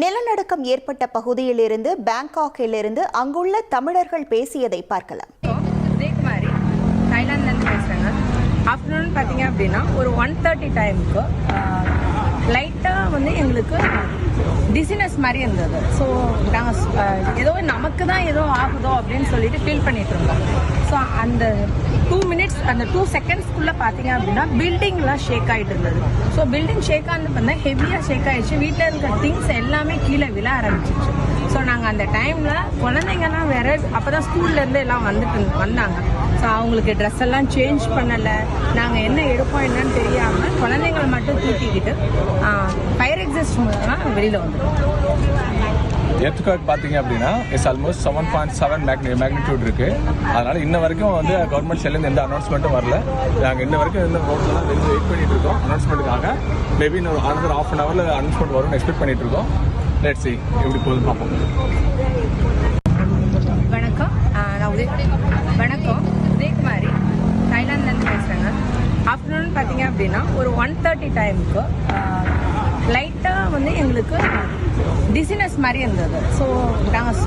நிலநடுக்கம் ஏற்பட்ட பகுதியிலிருந்து பேங்காக்கிலிருந்து அங்குள்ள தமிழர்கள் பேசியதை பார்க்கலாம். ஜெயக்குமாரி தாய்லாந்துலேருந்து பேசுகிறேங்க. ஆஃப்டர்நூன் பார்த்தீங்க அப்படின்னா ஒரு 1:30 டைமுக்கு லைட்டாக வந்து எங்களுக்கு டிசினஸ் மாதிரி இருந்தது. ஸோ நாங்கள் ஏதோ நமக்கு தான் ஏதோ ஆகுதோ அப்படின்னு சொல்லிட்டு ஃபீல் பண்ணிட்டு இருந்தோம். ஸோ அந்த 2 minutes அந்த 2 secondsக்குள்ளே பார்த்தீங்க அப்படின்னா பில்டிங்லாம் ஷேக் ஆகிட்டு இருந்தது. ஸோ பில்டிங் ஷேக் ஆனது பார்த்தா ஹெவியாக ஷேக் ஆகிடுச்சு. வீட்டில் இருக்க திங்ஸ் எல்லாமே கீழே விழ ஆரம்பிச்சிச்சு. ஸோ நாங்கள் அந்த டைமில் குழந்தைங்கலாம் வேறு அப்போ தான் ஸ்கூல்லேருந்து எல்லாம் வந்தாங்க. ஸோ அவங்களுக்கு ட்ரெஸ் எல்லாம் சேஞ்ச் பண்ணலை. நாங்கள் என்ன எடுப்போம் என்னன்னு தெரியாமல் குழந்தைங்களை மட்டும் தூக்கிக்கிட்டு ஃபயர் எக்ஸிஸ்ட் மூலமாக வெளியில் வந்துட்டோம். எர்த்குவேக் பார்த்தீங்க அப்படின்னா ஆல்மோஸ்ட் 7.7 மேக்னிடியூட் இருக்குது. அதனால் இன்ன வரைக்கும் வந்து கவர்மெண்ட் சைட்லேருந்து எந்த அனௌன்ஸ்மெண்ட்டும் வரல. நாங்கள் இன்ன வரைக்கும் இந்த ரோட்லாம் வெயிட் பண்ணிட்டு இருக்கோம் அனௌன்ஸ்மெண்ட்டுக்காக. மேபி இன்னும் another half an hourல அனௌன்ஸ்மெண்ட் வரும்னு எக்ஸ்பெக்ட் பண்ணிட்டு இருக்கோம். லெட்ஸ் see எப்படி போகுது பார்ப்போம். வணக்கம், வணக்கம் ஜெயக்குமாரி தாய்லாந்துலேருந்து பேசுகிறேங்க. ஆஃப்டர்நூன் பார்த்தீங்க அப்படின்னா ஒரு 1:30 டைமுக்கு லைட்டாக வந்து எங்களுக்கு டிசினஸ் மாதிரி இருந்தது. ஸோ நாங்கள்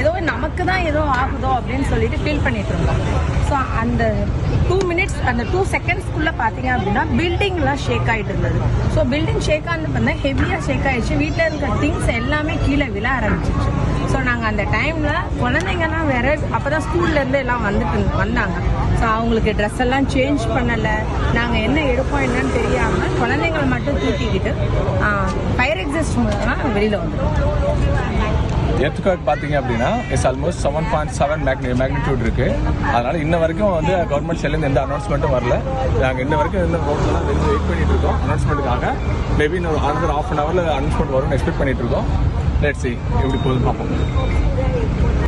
ஏதோ நமக்கு தான் ஏதோ ஆகுதோ அப்படின்னு சொல்லிட்டு ஃபீல் பண்ணிட்டு இருந்தோம். ஸோ அந்த 2 minutes அந்த 2 secondsக்குள்ளே பார்த்தீங்க அப்படின்னா பில்டிங்லாம் ஷேக் ஆகிட்டு இருந்தது. ஸோ பில்டிங் ஷேக் ஆனது பார்த்தா ஹெவியாக ஷேக் ஆகிடுச்சு. வீட்டில் இருக்க திங்ஸ் எல்லாமே கீழே விழ ஆரம்பிச்சிச்சு. ஸோ நாங்கள் அந்த டைமில் குழந்தைங்கலாம் வேறு அப்போ தான் ஸ்கூல்லேருந்து எல்லாம் வந்தாங்க. ஸோ அவங்களுக்கு ட்ரெஸ் எல்லாம் சேஞ்ச் பண்ணலை. நாங்கள் என்ன எடுப்போம் என்னன்னு தெரியாமல் குழந்தைங்களை மட்டும் தூக்கிக்கிட்டு ஃபயர் எக்ஸிஸ்ட் மூலமாக வெளியில் வந்துட்டோம். எர்த்குவேக் பார்த்தீங்க அப்படின்னா ஆல்மோஸ்ட் 7.7 மேக்னிடியூட் இருக்குது. அதனால் இன்ன வரைக்கும் வந்து கவர்மெண்ட் சைட்லேருந்து எந்த அனௌன்ஸ்மெண்ட்டும் வரல. நாங்கள் இன்ன வரைக்கும் இந்த ரோட்லாம் வெயிட் பண்ணிட்டு இருக்கோம் அனௌன்ஸ்மெண்ட்டுக்காக. மேபி இன்னும் another half an hourல அனௌன்ஸ்மெண்ட் வரும்னு எக்ஸ்பெக்ட் பண்ணிட்டு இருக்கோம். லெட்ஸ் see எப்படி போகுது பார்ப்போம்.